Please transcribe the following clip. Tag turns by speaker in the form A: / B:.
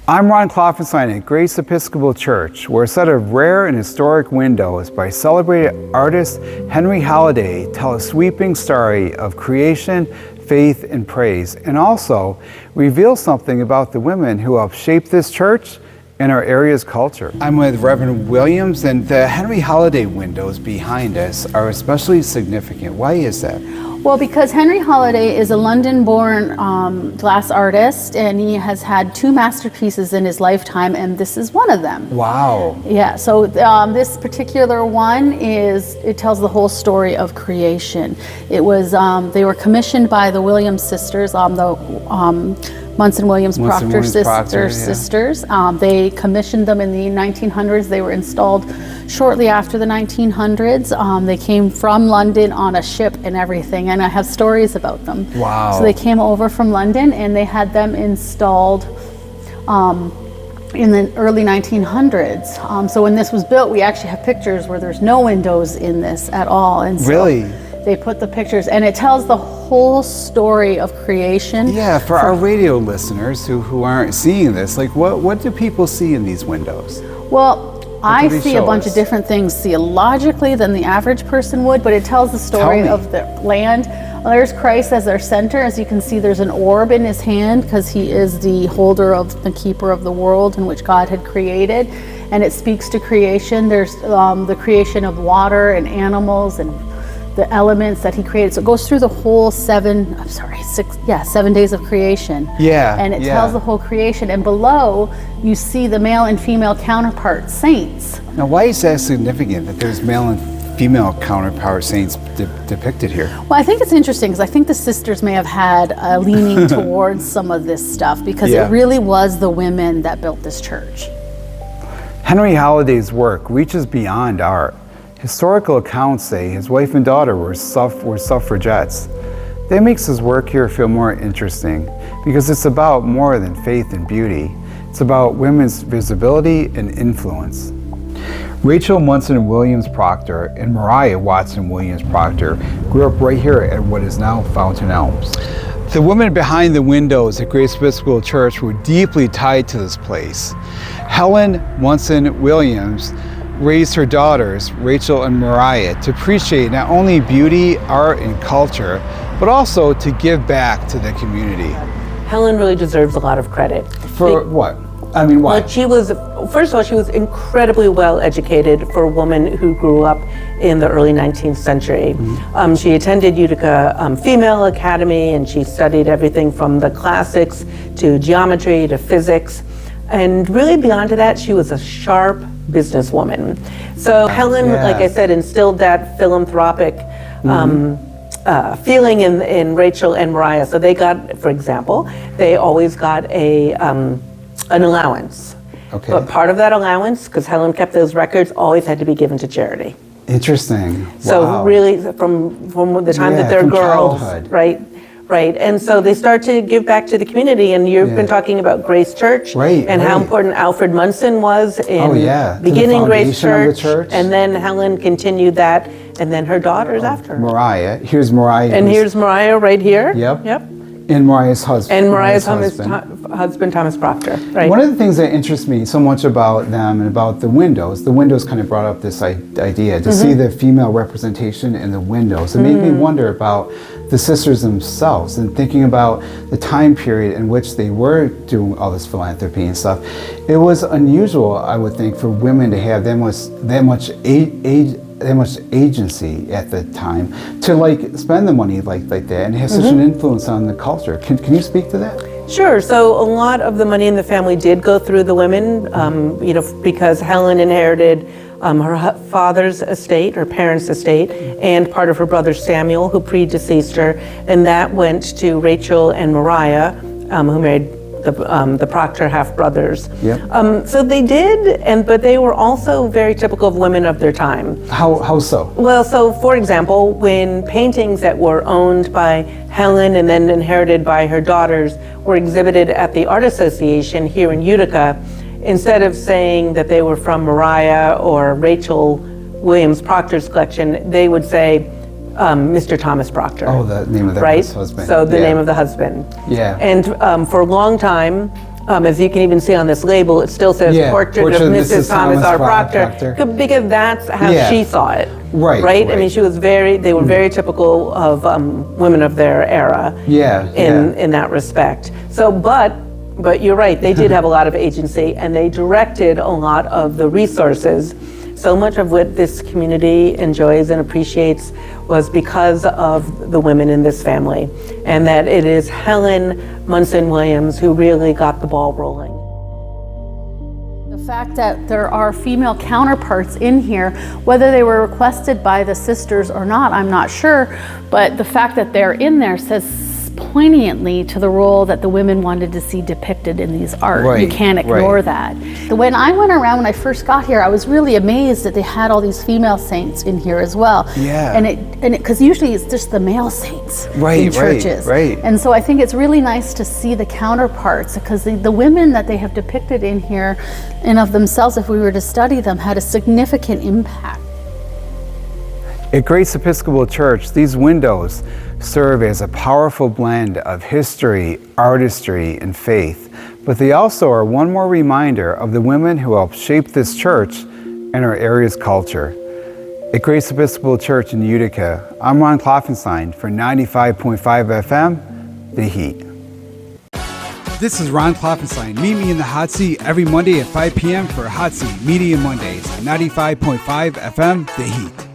A: I'm Ron Klopfanstein at Grace Episcopal Church. We're a set of rare and historic windows by celebrated artist Henry Halliday tell a sweeping story of creation, faith, and praise, and also reveal something about the women who helped shape this church and our area's culture. I'm with Reverend Williams, and the Henry Halliday windows behind us are especially significant. Why is that?
B: Well, because Henry Halliday is a London-born glass artist, and he has had 2 masterpieces in his lifetime, and this is one of them.
A: Wow.
B: Yeah, so this particular one it tells the whole story of creation. It was, they were commissioned by the Williams sisters, Munson Williams Proctor sisters. They commissioned them in the 1900s. They were installed shortly after the 1900s. They came from London on a ship and everything, and I have stories about them.
A: Wow.
B: So they came over from London and they had them installed in the early 1900s. So when this was built, we actually have pictures where there's no windows in this at all. And so
A: really?
B: They put the pictures, and it tells the whole story of creation.
A: Yeah, for our radio listeners who aren't seeing this, like what do people see in these windows?
B: Well, I see a bunch of different things theologically than the average person would, but it tells the story of the land. There's Christ as our center. As you can see, there's an orb in his hand because he is the holder of the keeper of the world in which God had created, and it speaks to creation. There's the creation of water and animals and the elements that he created. So it goes through the whole 7 days of creation.
A: Yeah.
B: And it tells the whole creation. And below, you see the male and female counterpart saints.
A: Now, why is that significant that there's male and female counterpart saints depicted here?
B: Well, I think it's interesting because I think the sisters may have had a leaning towards some of this stuff because it really was the women that built this church.
A: Henry Halliday's work reaches beyond art. Historical accounts say his wife and daughter were suffragettes. That makes his work here feel more interesting because it's about more than faith and beauty. It's about women's visibility and influence. Rachel Munson Williams Proctor and Mariah Watson Williams Proctor grew up right here at what is now Fountain Elms. The women behind the windows at Grace Episcopal Church were deeply tied to this place. Helen Munson Williams raised her daughters, Rachel and Mariah, to appreciate not only beauty, art, and culture, but also to give back to the community.
C: Helen really deserves a lot of credit.
A: For what? I mean, why?
C: Well, she was incredibly well educated for a woman who grew up in the early 19th century. Mm-hmm. She attended Utica Female Academy, and she studied everything from the classics to geometry to physics. And really beyond that, she was a sharp businesswoman. So Helen, like I said, instilled that philanthropic feeling in Rachel and Mariah. So they got, for example, they always got an allowance. Okay. But part of that allowance, because Helen kept those records, always had to be given to charity.
A: Interesting.
C: So really, from the time that they're girls, childhood. Right, and so they start to give back to the community, and you've been talking about Grace Church, and how important Alfred Munson was in beginning Grace Church, and then Helen continued that, and then her daughters after.
A: Mariah, here's Mariah.
C: And here's Mariah right here.
A: Yep. And Mariah's husband.
C: And Mariah's husband, Thomas Proctor, right.
A: One of the things that interests me so much about them and about the windows kind of brought up this idea to see the female representation in the windows. It made me wonder about the sisters themselves and thinking about the time period in which they were doing all this philanthropy and stuff. It was unusual, I would think, for women to have that much agency at the time to spend the money like that and have such an influence on the culture. Can you speak to that?
C: Sure. So a lot of the money in the family did go through the women, because Helen inherited her father's estate, her parents' estate, and part of her brother Samuel, who predeceased her, and that went to Rachel and Mariah, who married the Proctor half-brothers. Yep. So they did, but they were also very typical of women of their time.
A: How so?
C: Well, so for example, when paintings that were owned by Helen and then inherited by her daughters were exhibited at the Art Association here in Utica, instead of saying that they were from Mariah or Rachel Williams Proctor's collection, they would say, Mr. Thomas Proctor.
A: Oh, the name of the husband.
C: So the name of the husband.
A: Yeah.
C: And for a long time, As you can even see on this label, it still says portrait of Mrs. Thomas R. Proctor, because that's how she saw it. Right? I mean, they were very typical of women of their era in that respect. So, but you're right, they did have a lot of agency, and they directed a lot of the resources. So much of what this community enjoys and appreciates was because of the women in this family, and that it is Helen Munson Williams who really got the ball rolling.
B: The fact that there are female counterparts in here, whether they were requested by the sisters or not, I'm not sure, but the fact that they're in there says poignantly to the role that the women wanted to see depicted in these art. You can't ignore that. When I went around, when I first got here, I was really amazed that they had all these female saints in here as well. And because usually it's just the male saints in churches. And so I think it's really nice to see the counterparts, because the women that they have depicted in here and of themselves, if we were to study them, had a significant impact.
A: At Grace Episcopal Church, these windows serve as a powerful blend of history, artistry, and faith, but they also are one more reminder of the women who helped shape this church and our area's culture. At Grace Episcopal Church in Utica, I'm Ron Klopfanstein for 95.5 FM, The Heat. This is Ron Klopfanstein. Meet me in the hot seat every Monday at 5 p.m. for Hot Seat Media Mondays on 95.5 FM, The Heat.